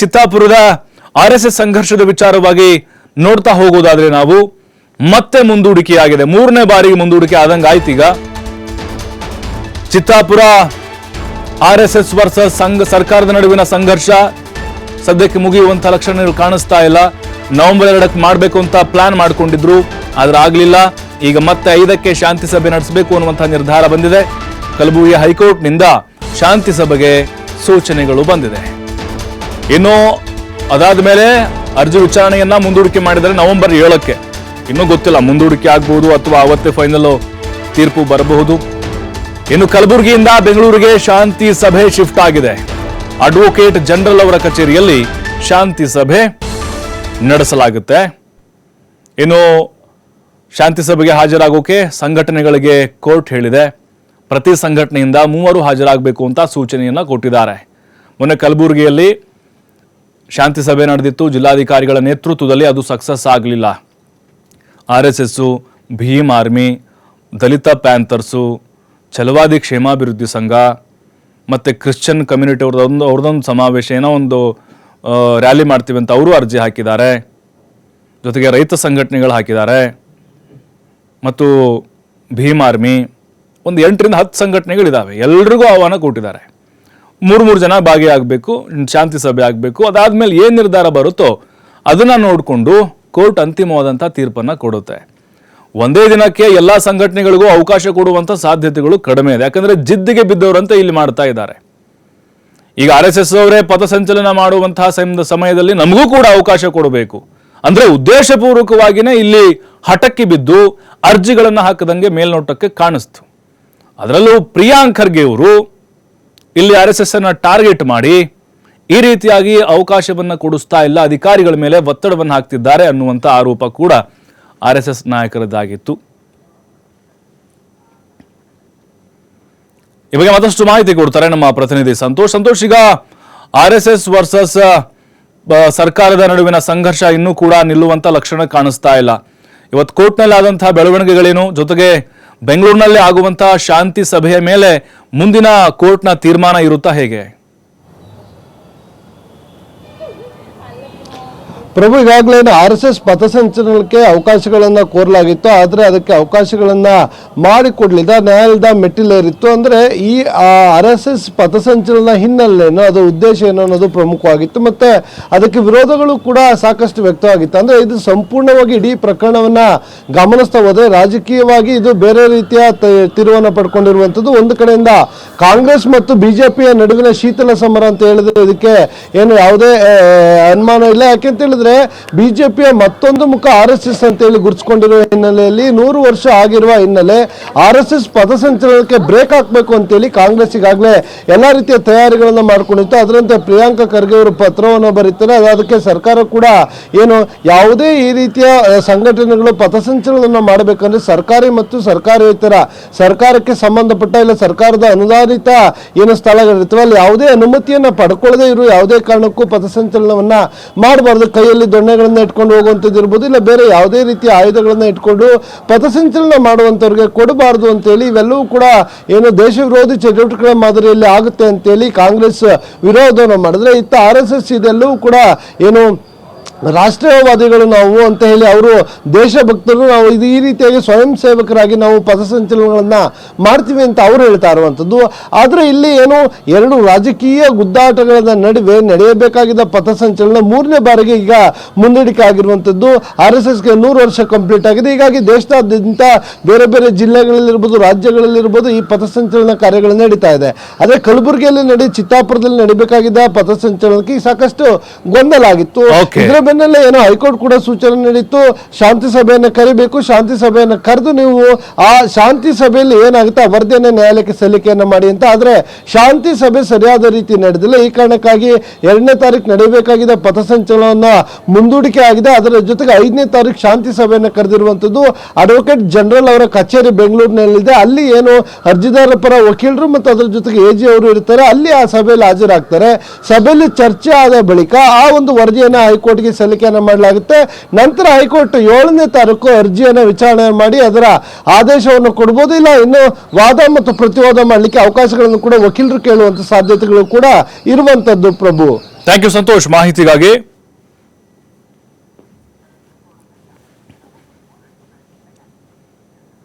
ಚಿತ್ತಾಪುರದ RSS ಸಂಘರ್ಷದ ವಿಚಾರವಾಗಿ ನೋಡ್ತಾ ಹೋಗೋದಾದ್ರೆ ನಾವು ಮತ್ತೆ ಮುಂದೂಡಿಕೆಯಾಗಿದೆ. ಮೂರನೇ ಬಾರಿಗೆ ಮುಂದೂಡಿಕೆ ಆದಂಗೆ ಆಯ್ತು. ಈಗ ಚಿತ್ತಾಪುರ RSS ವರ್ಸಸ್ ಸರ್ಕಾರದ ನಡುವಿನ ಸಂಘರ್ಷ ಸದ್ಯಕ್ಕೆ ಮುಗಿಯುವಂತ ಲಕ್ಷಣಗಳು ಕಾಣಿಸ್ತಾ ಇಲ್ಲ. ನವೆಂಬರ್ 2ಕ್ಕೆ ಮಾಡಬೇಕು ಅಂತ ಪ್ಲಾನ್ ಮಾಡ್ಕೊಂಡಿದ್ರು, ಆದ್ರೆ ಆಗ್ಲಿಲ್ಲ. ಈಗ ಮತ್ತೆ 5ಕ್ಕೆ ಶಾಂತಿ ಸಭೆ ನಡೆಸಬೇಕು ಅನ್ನುವಂತಹ ನಿರ್ಧಾರ ಬಂದಿದೆ. ಕಲಬುರಗಿ ಹೈಕೋರ್ಟ್ ನಿಂದ ಶಾಂತಿ ಸಭೆಗೆ ಸೂಚನೆಗಳು ಬಂದಿದೆ. ಇನ್ನು ಅದಾದ ಮೇಲೆ ಅರ್ಜಿ ವಿಚಾರಣೆಯನ್ನ ಮುಂದೂಡಿಕೆ ಮಾಡಿದರೆ ನವೆಂಬರ್ 7ಕ್ಕೆ. ಇನ್ನೂ ಗೊತ್ತಿಲ್ಲ, ಮುಂದೂಡಿಕೆ ಆಗಬಹುದು ಅಥವಾ ಅವತ್ತೇ ಫೈನಲ್ ತೀರ್ಪು ಬರಬಹುದು. ಇನ್ನು ಕಲಬುರಗಿಯಿಂದ ಬೆಂಗಳೂರಿಗೆ ಶಾಂತಿ ಸಭೆ ಶಿಫ್ಟ್ ಆಗಿದೆ. ಅಡ್ವೊಕೇಟ್ ಜನರಲ್ ಅವರ ಕಚೇರಿಯಲ್ಲಿ ಶಾಂತಿ ಸಭೆ ನಡೆಸಲಾಗುತ್ತೆ. ಇನ್ನು ಶಾಂತಿ ಸಭೆಗೆ ಹಾಜರಾಗೋಕೆ ಸಂಘಟನೆಗಳಿಗೆ ಕೋರ್ಟ್ ಹೇಳಿದೆ. ಪ್ರತಿ ಸಂಘಟನೆಯಿಂದ 3 ಹಾಜರಾಗಬೇಕು ಅಂತ ಸೂಚನೆಯನ್ನ ಕೊಟ್ಟಿದ್ದಾರೆ. ಮೊನ್ನೆ ಕಲಬುರಗಿಯಲ್ಲಿ ಶಾಂತಿ ಸಭೆ ನಡೆದಿತ್ತು. ಜಿಲ್ಲಾಧಿಕಾರಿಗಳ ನೇತೃತ್ವದಲ್ಲಿ ಅದು ಸಕ್ಸಸ್ ಆಗಲಿಲ್ಲ. RSS, ಭೀಮ್ ಆರ್ಮಿ, ದಲಿತ ಪ್ಯಾಂಥರ್ಸು, ಛಲವಾದಿ ಕ್ಷೇಮಾಭಿವೃದ್ಧಿ ಸಂಘ ಮತ್ತು ಕ್ರಿಶ್ಚಿಯನ್ ಕಮ್ಯುನಿಟಿ ಅವ್ರದ್ದೊಂದು ಸಮಾವೇಶ, ಏನೋ ಒಂದು ರ್ಯಾಲಿ ಮಾಡ್ತೀವಿ ಅಂತ ಅವರು ಅರ್ಜಿ ಹಾಕಿದ್ದಾರೆ. ಜೊತೆಗೆ ರೈತ ಸಂಘಟನೆಗಳು ಹಾಕಿದ್ದಾರೆ. ಮತ್ತು ಭೀಮ್ ಆರ್ಮಿ ಒಂದು 8ರಿಂದ 10 ಸಂಘಟನೆಗಳಿದ್ದಾವೆ. ಎಲ್ರಿಗೂ ಆಹ್ವಾನ ಕೊಟ್ಟಿದ್ದಾರೆ. 3 ಜನ ಭಾಗಿಯಾಗಬೇಕು, ಶಾಂತಿ ಸಭೆ ಆಗಬೇಕು. ಅದಾದ್ಮೇಲೆ ಏನು ನಿರ್ಧಾರ ಬರುತ್ತೋ ಅದನ್ನ ನೋಡಿಕೊಂಡು ಕೋರ್ಟ್ ಅಂತಿಮವಾದಂಥ ತೀರ್ಪನ್ನು ಕೊಡುತ್ತೆ. ಒಂದೇ ದಿನಕ್ಕೆ ಎಲ್ಲ ಸಂಘಟನೆಗಳಿಗೂ ಅವಕಾಶ ಕೊಡುವಂಥ ಸಾಧ್ಯತೆಗಳು ಕಡಿಮೆ ಇದೆ. ಯಾಕಂದ್ರೆ ಜಿದ್ದಿಗೆ ಬಿದ್ದವರಂತೆ ಇಲ್ಲಿ ಮಾಡ್ತಾ ಇದ್ದಾರೆ. ಈಗ RSS ಅವರೇ ಪಥಸಂಚಲನ ಮಾಡುವಂತಹ ಸಮಯದಲ್ಲಿ ನಮಗೂ ಕೂಡ ಅವಕಾಶ ಕೊಡಬೇಕು ಅಂದ್ರೆ ಉದ್ದೇಶಪೂರ್ವಕವಾಗಿಯೇ ಇಲ್ಲಿ ಹಠಕ್ಕೆ ಬಿದ್ದು ಅರ್ಜಿಗಳನ್ನು ಹಾಕದಂಗೆ ಮೇಲ್ನೋಟಕ್ಕೆ ಕಾಣಿಸ್ತು. ಅದರಲ್ಲೂ ಪ್ರಿಯಾಂಕ್ ಖರ್ಗೆ ಅವರು ಇಲ್ಲಿ RSS ಅನ್ನ ಟಾರ್ಗೆಟ್ ಮಾಡಿ ಈ ರೀತಿಯಾಗಿ ಅವಕಾಶವನ್ನ ಕೊಡಿಸ್ತಾ ಇಲ್ಲ, ಅಧಿಕಾರಿಗಳ ಮೇಲೆ ಒತ್ತಡವನ್ನು ಹಾಕ್ತಿದ್ದಾರೆ ಅನ್ನುವಂಥ ಆರೋಪ ಕೂಡ RSS ನಾಯಕರದ್ದಾಗಿತ್ತು. ಈ ಬಗ್ಗೆ ಮತ್ತಷ್ಟು ಮಾಹಿತಿ ಕೊಡ್ತಾರೆ ನಮ್ಮ ಪ್ರತಿನಿಧಿ ಸಂತೋಷ್. ಈಗ RSS ವರ್ಸಸ್ ಸರ್ಕಾರದ ನಡುವಿನ ಸಂಘರ್ಷ ಇನ್ನೂ ಕೂಡ ನಿಲ್ಲುವಂತ ಲಕ್ಷಣ ಕಾಣಿಸ್ತಾ ಇಲ್ಲ. ಇವತ್ತು ಕೋರ್ಟ್ನಲ್ಲಿ ಆದಂತಹ ಬೆಳವಣಿಗೆಗಳೇನು, ಜೊತೆಗೆ ಬೆಂಗಳೂರಿನಲ್ಲಿ ಆಗುವಂತಹ ಶಾಂತಿ ಸಭೆಯ ಮೇಲೆ ಮುಂದಿನ ಕೋರ್ಟ್ನ ತೀರ್ಮಾನ ಇರುತ್ತಾ ಹೇಗೆ? ಪ್ರಭು, ಈಗಾಗಲೇ RSS ಪಥಸಂಚಲನಕ್ಕೆ ಅವಕಾಶಗಳನ್ನು ಕೋರಲಾಗಿತ್ತು. ಆದರೆ ಅದಕ್ಕೆ ಅವಕಾಶಗಳನ್ನು ಮಾಡಿಕೊಡ್ಲಿಲ್ಲ, ನ್ಯಾಯಾಲಯದ ಮೆಟ್ಟಿಲೇರಿತ್ತು. ಅಂದರೆ ಈ RSS ಪಥಸಂಚಲನ ಹಿನ್ನೆಲೆಯನ್ನು, ಅದರ ಉದ್ದೇಶ ಏನು ಅನ್ನೋದು ಪ್ರಮುಖವಾಗಿತ್ತು. ಮತ್ತು ಅದಕ್ಕೆ ವಿರೋಧಗಳು ಕೂಡ ಸಾಕಷ್ಟು ವ್ಯಕ್ತವಾಗಿತ್ತು. ಅಂದರೆ ಇದು ಸಂಪೂರ್ಣವಾಗಿ ಇಡೀ ಪ್ರಕರಣವನ್ನು ಗಮನಿಸ್ತಾ ಹೋದರೆ ರಾಜಕೀಯವಾಗಿ ಇದು ಬೇರೆ ರೀತಿಯ ತಿರುವನ್ನು ಪಡ್ಕೊಂಡಿರುವಂಥದ್ದು. ಒಂದು ಕಡೆಯಿಂದ ಕಾಂಗ್ರೆಸ್ ಮತ್ತು BJPಯ ನಡುವಿನ ಶೀತಲ ಸಮರ ಅಂತ ಹೇಳಿದ್ರೆ ಇದಕ್ಕೆ ಏನು ಯಾವುದೇ ಅನುಮಾನ ಇಲ್ಲ. ಯಾಕೆಂತ ಹೇಳಿದ್ರೆ ಬಿಜೆಪಿಯ ಮತ್ತೊಂದು ಮುಖ RSS ಅಂತೇಳಿ ಗುರುತಿಸಿಕೊಂಡಿರುವ ಹಿನ್ನೆಲೆಯಲ್ಲಿ 100 ವರ್ಷ ಆಗಿರುವ ಹಿನ್ನೆಲೆ RSS ಪಥಸಂಚಲನಕ್ಕೆ ಬ್ರೇಕ್ ಹಾಕಬೇಕು ಅಂತೇಳಿ ಕಾಂಗ್ರೆಸ್ ಈಗಾಗಲೇ ಎಲ್ಲಾ ರೀತಿಯ ತಯಾರಿಗಳನ್ನು ಮಾಡ್ಕೊಂಡಿತ್ತು. ಅದರಂತೆ ಪ್ರಿಯಾಂಕ್ ಖರ್ಗೆ ಅವರು ಪತ್ರವನ್ನು ಬರೀತಾರೆ. ಅದಕ್ಕೆ ಸರ್ಕಾರ ಕೂಡ ಏನು ಯಾವುದೇ ಈ ರೀತಿಯ ಸಂಘಟನೆಗಳು ಪಥಸಂಚಲನ ಮಾಡಬೇಕಂದ್ರೆ ಸರ್ಕಾರಿ ಮತ್ತು ಸರ್ಕಾರೇತರ ಸರ್ಕಾರಕ್ಕೆ ಸಂಬಂಧಪಟ್ಟ ಇಲ್ಲ ಸರ್ಕಾರದ ಅನುದಾನಿತ ಏನು ಸ್ಥಳಗಳಿರ್ತವೆ ಅಲ್ಲಿ ಯಾವುದೇ ಅನುಮತಿಯನ್ನ ಪಡ್ಕೊಳ್ಳದೆ ಇರುವ ಯಾವುದೇ ಕಾರಣಕ್ಕೂ ಪಥಸಂಚಲನವನ್ನ ಮಾಡಬಾರ್ದು. ಕೈಯಲ್ಲಿ ದೊಣ್ಣೆಗಳನ್ನ ಇಟ್ಕೊಂಡು ಹೋಗುವಂಥದ್ದು ಇರ್ಬೋದು, ಇಲ್ಲ ಬೇರೆ ಯಾವುದೇ ರೀತಿಯ ಆಯುಧಗಳನ್ನ ಇಟ್ಕೊಂಡು ಪಥಸಂಚಲನ ಮಾಡುವಂಥವ್ರಿಗೆ ಕೊಡಬಾರ್ದು ಅಂತೇಳಿ ಇವೆಲ್ಲವೂ ಕೂಡ ಏನು ದೇಶ ವಿರೋಧಿ ಚಟುವಟಿಕೆಗಳ ಮಾದರಿಯಲ್ಲಿ ಆಗುತ್ತೆ ಅಂತೇಳಿ ಕಾಂಗ್ರೆಸ್ ವಿರೋಧವನ್ನು ಮಾಡಿದ್ರೆ, ಇತ್ತ RSS ಇದೆಲ್ಲವೂ ಕೂಡ ಏನು ರಾಷ್ಟ್ರೀಯವಾದಿಗಳು ನಾವು ಅಂತ ಹೇಳಿ ಅವರು ದೇಶಭಕ್ತರು, ನಾವು ಇದು ಈ ರೀತಿಯಾಗಿ ಸ್ವಯಂ ಸೇವಕರಾಗಿ ನಾವು ಪಥಸಂಚಲನಗಳನ್ನು ಮಾಡ್ತೀವಿ ಅಂತ ಅವರು ಹೇಳ್ತಾ ಇರುವಂಥದ್ದು. ಆದರೆ ಇಲ್ಲಿ ಏನು ಎರಡು ರಾಜಕೀಯ ಗುದ್ದಾಟಗಳ ನಡುವೆ ನಡೆಯಬೇಕಾಗಿದ್ದ ಪಥಸಂಚಲನ 3ನೇ ಬಾರಿಗೆ ಈಗ ಮುಂದೂಡಿಕೆ ಆಗಿರುವಂಥದ್ದು. RSSಗೆ 100 ವರ್ಷ ಕಂಪ್ಲೀಟ್ ಆಗಿದೆ. ಹೀಗಾಗಿ ದೇಶದಾದ್ಯಂತ ಬೇರೆ ಬೇರೆ ಜಿಲ್ಲೆಗಳಲ್ಲಿರ್ಬೋದು, ರಾಜ್ಯಗಳಲ್ಲಿರ್ಬೋದು ಈ ಪಥಸಂಚಲನ ಕಾರ್ಯಗಳು ನಡೀತಾ ಇದೆ. ಆದರೆ ಕಲಬುರಗಿಯಲ್ಲಿ ಚಿತ್ತಾಪುರದಲ್ಲಿ ನಡೀಬೇಕಾಗಿದ್ದ ಪಥಸಂಚಲನಕ್ಕೆ ಸಾಕಷ್ಟು ಗೊಂದಲ ಆಗಿತ್ತು. ಇದರ ಬೆನ್ನಲ್ಲೇ ಏನೋ ಹೈಕೋರ್ಟ್ ಕೂಡ ಸೂಚನೆ ನೀಡಿತ್ತು, ಶಾಂತಿ ಸಭೆಯನ್ನು ಕರಿಬೇಕು, ಶಾಂತಿ ಸಭೆಯನ್ನು ಕರೆದು ನೀವು ಆ ಶಾಂತಿ ಸಭೆಯಲ್ಲಿ ಏನಾಗುತ್ತೆ ಆ ವರದಿಯನ್ನು ನ್ಯಾಯಾಲಯಕ್ಕೆ ಸಲ್ಲಿಕೆಯನ್ನು ಮಾಡಿ ಅಂತ. ಆದರೆ ಶಾಂತಿ ಸಭೆ ಸರಿಯಾದ ರೀತಿ ನಡೆದಿಲ್ಲ. ಈ ಕಾರಣಕ್ಕಾಗಿ 2ನೇ ತಾರೀಕು ನಡೆಯಬೇಕಾಗಿದ್ದ ಪಥಸಂಚಲನ ಮುಂದೂಡಿಕೆ ಆಗಿದೆ. ಅದರ ಜೊತೆಗೆ 5ನೇ ತಾರೀಕು ಶಾಂತಿ ಸಭೆಯನ್ನು ಕರೆದಿರುವಂಥದ್ದು. ಅಡ್ವೊಕೇಟ್ ಜನರಲ್ ಅವರ ಕಚೇರಿ ಬೆಂಗಳೂರಿನಲ್ಲಿದೆ. ಅಲ್ಲಿ ಏನು ಅರ್ಜಿದಾರರ ಪರ ವಕೀಲರು ಮತ್ತು ಅದರ ಜೊತೆಗೆ AG ಅವರು ಇರ್ತಾರೆ. ಅಲ್ಲಿ ಆ ಸಭೆಯಲ್ಲಿ ಹಾಜರಾಗ್ತಾರೆ. ಸಭೆಯಲ್ಲಿ ಚರ್ಚೆ ಆದ ಬಳಿಕ ಆ ಒಂದು ವರದಿಯನ್ನು ಹೈಕೋರ್ಟ್ಗೆ ಸಲ್ಲಿಕೆಯನ್ನು ಮಾಡಲಾಗುತ್ತೆ. ನಂತರ ಹೈಕೋರ್ಟ್ 7ನೇ ತಾರೀಕು ಅರ್ಜಿಯನ್ನು ವಿಚಾರಣೆ ಮಾಡಿ ಅದರ ಆದೇಶವನ್ನು ಕೊಡಬಹುದು. ಇಲ್ಲ ಇನ್ನು ವಾದ ಮತ್ತು ಪ್ರತಿವಾದ ಮಾಡಲಿಕ್ಕೆ ಅವಕಾಶಗಳನ್ನು ಕೂಡ ವಕೀಲರು ಕೇಳುವಂತ ಸಾಧ್ಯತೆಗಳು ಕೂಡ ಇರುವಂತದ್ದು. ಪ್ರಭು, ಥ್ಯಾಂಕ್ ಯು ಸಂತೋಷ್ ಮಾಹಿತಿಗಾಗಿ.